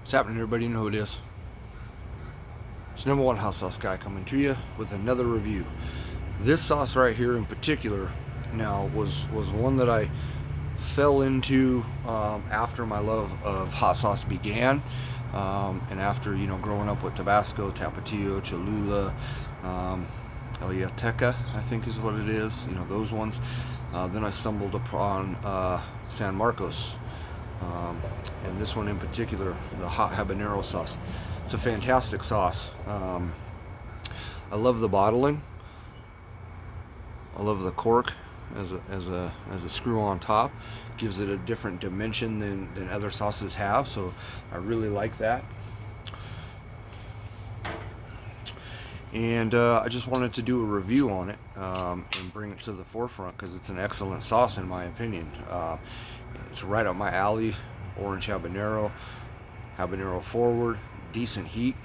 What's happening, everybody? You know who it is. It's number one hot sauce guy coming to you with another review. This sauce right here in particular now was one that I fell into after my love of hot sauce began, and after growing up with Tabasco, Tapatio, Cholula, Elioteca, I think is what it is. Those ones. Then I stumbled upon San Marcos. And this one in particular, the Hot Habanero sauce. It's a fantastic sauce. I love the bottling. I love the cork as a screw on top. Gives it a different dimension than other sauces have, so I really like that. And I just wanted to do a review on it and bring it to the forefront because it's an excellent sauce in my opinion. It's right up my alley. Orange habanero, habanero forward, decent heat.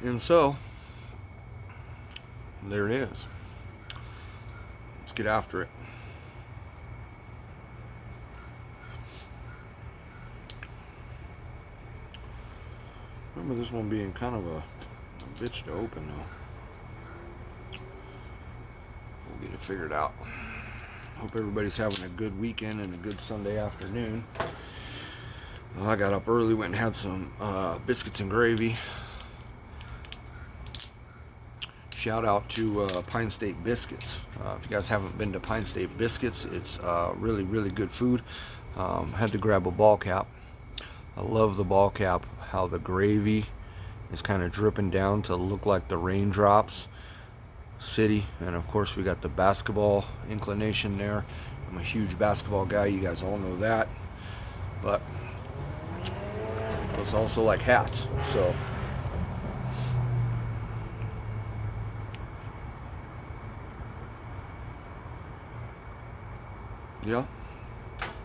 And so, there it is. Let's get after it. Remember this one being kind of a bitch to open though. We'll get it figured out. Hope everybody's having a good weekend and a good Sunday afternoon. I got up early, went and had some biscuits and gravy. Shout out to Pine State Biscuits. If you guys haven't been to Pine State Biscuits, it's really, really good food. Had to grab a ball cap. I love the ball cap, how the gravy is kind of dripping down to look like the raindrops. City, and of course we got the basketball inclination there. I'm a huge basketball guy, you guys all know that, but I was also like hats, so yeah,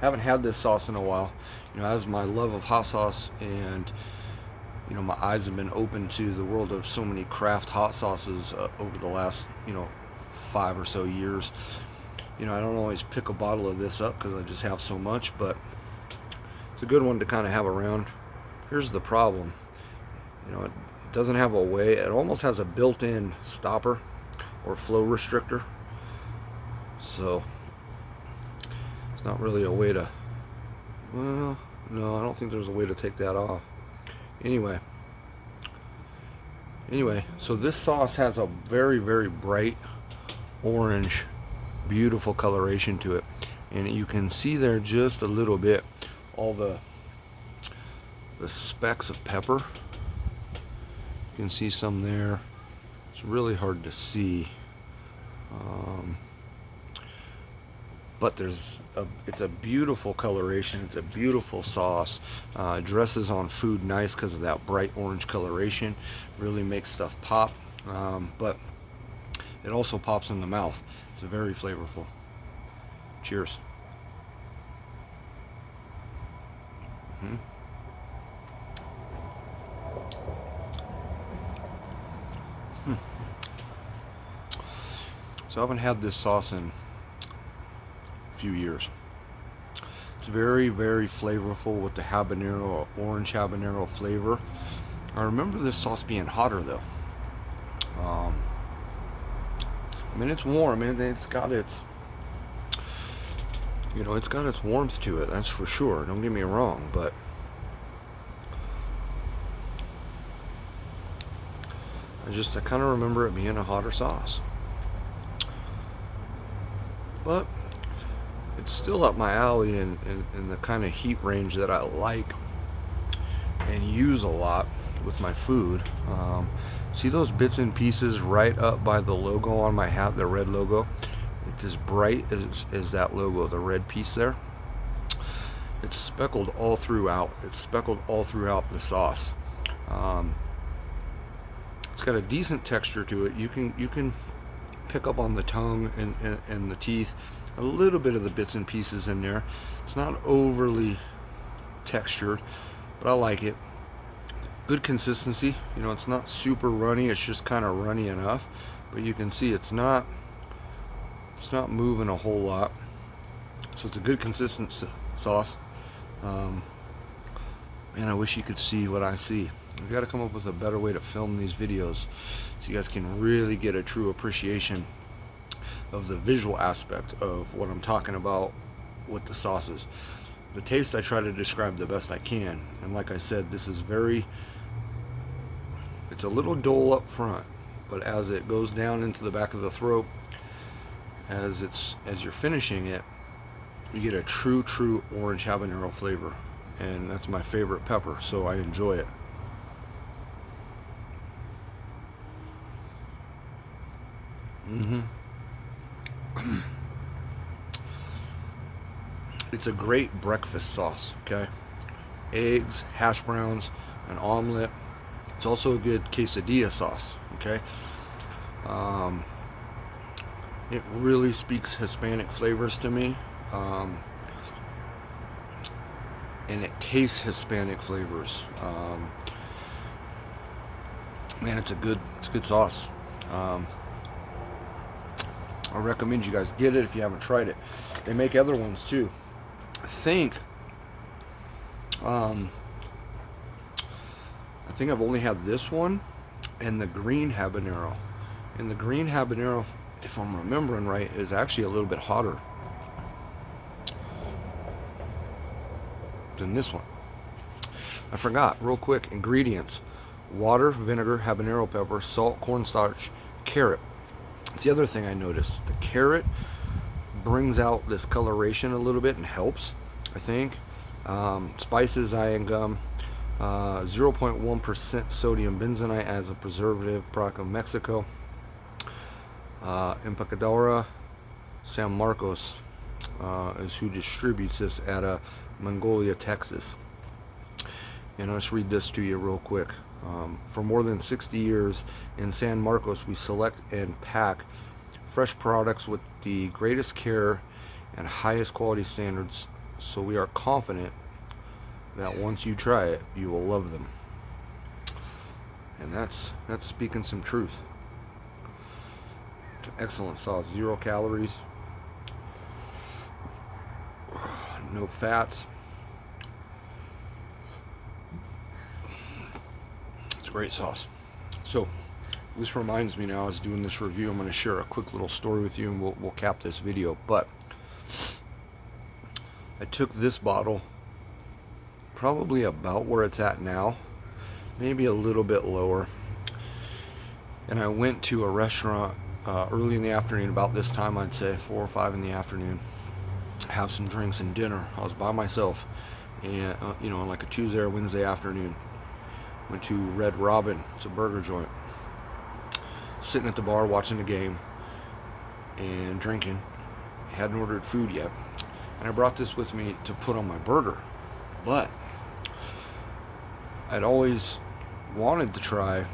haven't had this sauce in a while. As my love of hot sauce and my eyes have been open to the world of so many craft hot sauces over the last 5 or so years. I don't always pick a bottle of this up because I just have so much, but it's a good one to kind of have around. Here's the problem. It doesn't have a way. It almost has a built-in stopper or flow restrictor, so it's not really a way to, well, no, I don't think there's a way to take that off. Anyway, so this sauce has a very, very bright orange, beautiful coloration to it, and you can see there just a little bit all the specks of pepper. You can see some there. It's really hard to see, but it's a beautiful coloration. It's a beautiful sauce. Dresses on food nice because of that bright orange coloration. Really makes stuff pop, but it also pops in the mouth. It's very flavorful. Cheers. So I haven't had this sauce in few years. It's very, very flavorful with the habanero, orange habanero flavor. I remember this sauce being hotter though. It's warm. It's got its, it's got its warmth to it. That's for sure. Don't get me wrong, but I kind of remember it being a hotter sauce. But it's still up my alley in the kind of heat range that I like and use a lot with my food. See those bits and pieces right up by the logo on my hat, the red logo? It's as bright as that logo, the red piece there. It's speckled all throughout. It's speckled all throughout the sauce. It's got a decent texture to it. You can pick up on the tongue and the teeth. A little bit of the bits and pieces in there. It's not overly textured, but I like it. Good consistency. It's not super runny. It's just kind of runny enough, but you can see it's not moving a whole lot. So it's a good consistent sauce. Man, I wish you could see what I see. We've got to come up with a better way to film these videos so you guys can really get a true appreciation of the visual aspect of what I'm talking about with the sauces. The taste I try to describe the best I can, and like I said, this is it's a little dull up front, but as it goes down into the back of the throat, as you're finishing it, you get a true orange habanero flavor, and that's my favorite pepper, so I enjoy it. It's a great breakfast sauce, okay? Eggs, hash browns, an omelet. It's also a good quesadilla sauce, okay? It really speaks Hispanic flavors to me, and it tastes Hispanic flavors. Man, it's a good sauce. I recommend you guys get it if you haven't tried it. They make other ones too. I think I've only had this one and the green habanero. And the green habanero, if I'm remembering right, is actually a little bit hotter than this one. I forgot, real quick, ingredients: water, vinegar, habanero pepper, salt, cornstarch, carrot. It's the other thing I noticed. The carrot brings out this coloration a little bit and helps, I think. Spices, iron gum, 0.1% sodium benzenite as a preservative, product of Mexico. Empacadora San Marcos is who distributes this at Mongolia, Texas. And I'll just read this to you real quick. For more than 60 years in San Marcos, we select and pack fresh products with the greatest care and highest quality standards, so we are confident that once you try it, you will love them. And that's speaking some truth. It's an excellent sauce. 0 calories, no fats. Great sauce. So this reminds me, now I was doing this review, I'm going to share a quick little story with you, and we'll cap this video. But I took this bottle probably about where it's at now, maybe a little bit lower, and I went to a restaurant early in the afternoon, about this time, I'd say 4 or 5 in the afternoon, have some drinks and dinner. I was by myself, and like a Tuesday or Wednesday afternoon. Went to Red Robin. It's a burger joint. Sitting at the bar watching the game and drinking. Hadn't ordered food yet. And I brought this with me to put on my burger. But I'd always wanted to try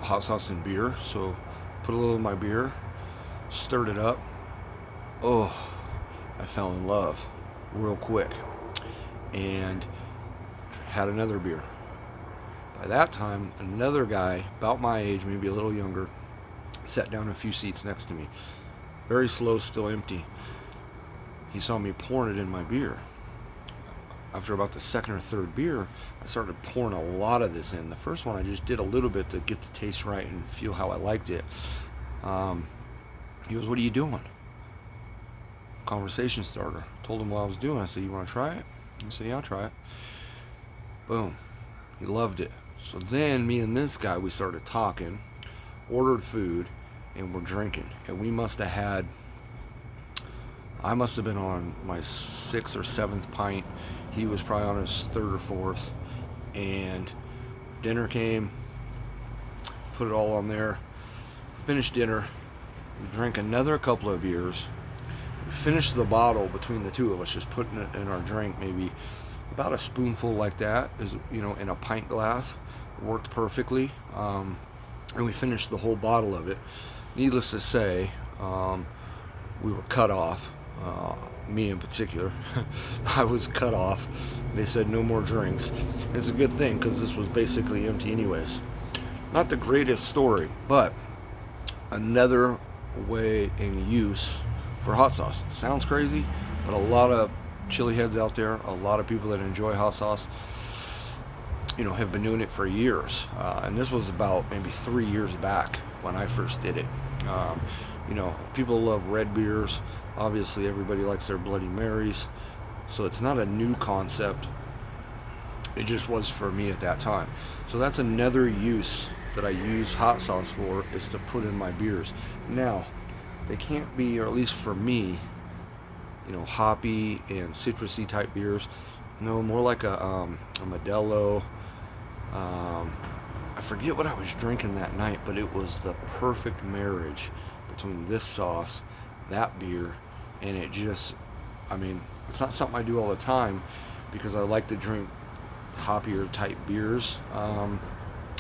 hot sauce and beer. So put a little in my beer. Stirred it up. Oh, I fell in love real quick. And had another beer. By that time, another guy, about my age, maybe a little younger, sat down a few seats next to me. Very slow, still empty. He saw me pouring it in my beer. After about the second or third beer, I started pouring a lot of this in. The first one I just did a little bit to get the taste right and feel how I liked it. He goes, "What are you doing?" Conversation starter. Told him what I was doing. I said, "You want to try it?" He said, "Yeah, I'll try it." Boom. He loved it. So then me and this guy, we started talking, ordered food, and we're drinking. And I must have been on my 6th or 7th pint. He was probably on his 3rd or 4th. And dinner came, put it all on there, finished dinner. We drank another couple of beers. We finished the bottle between the two of us, just putting it in our drink, maybe about a spoonful like that, in a pint glass. Worked perfectly, and we finished the whole bottle of it. Needless to say, we were cut off. Me in particular, I was cut off. They said no more drinks. It's a good thing, because this was basically empty anyways. Not the greatest story, but another way in use for hot sauce. Sounds crazy, But a lot of chili heads out there, a lot of people that enjoy hot sauce, have been doing it for years. And this was about maybe 3 years back when I first did it. People love red beers. Obviously, everybody likes their Bloody Marys. So it's not a new concept. It just was for me at that time. So that's another use that I use hot sauce for, is to put in my beers. Now, they can't be, or at least for me, hoppy and citrusy type beers. No, more like a Modelo. I forget what I was drinking that night, but it was the perfect marriage between this sauce, that beer, and it just, it's not something I do all the time, because I like to drink hoppier type beers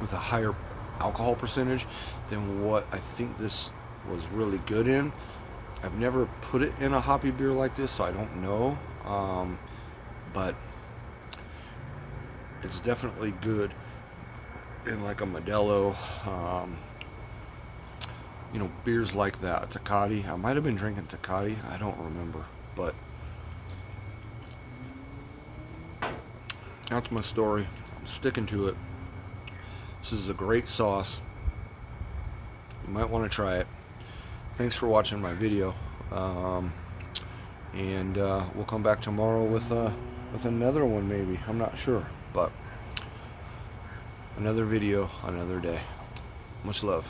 with a higher alcohol percentage than what I think this was really good in. I've never put it in a hoppy beer like this, so I don't know, but it's definitely good in like a Modelo, beers like that. Tecate, I might have been drinking Tecate, I don't remember, but that's my story. I'm sticking to it. This is a great sauce. You might want to try it. Thanks for watching my video, and we'll come back tomorrow with another one, maybe. I'm not sure, but another video, another day. Much love.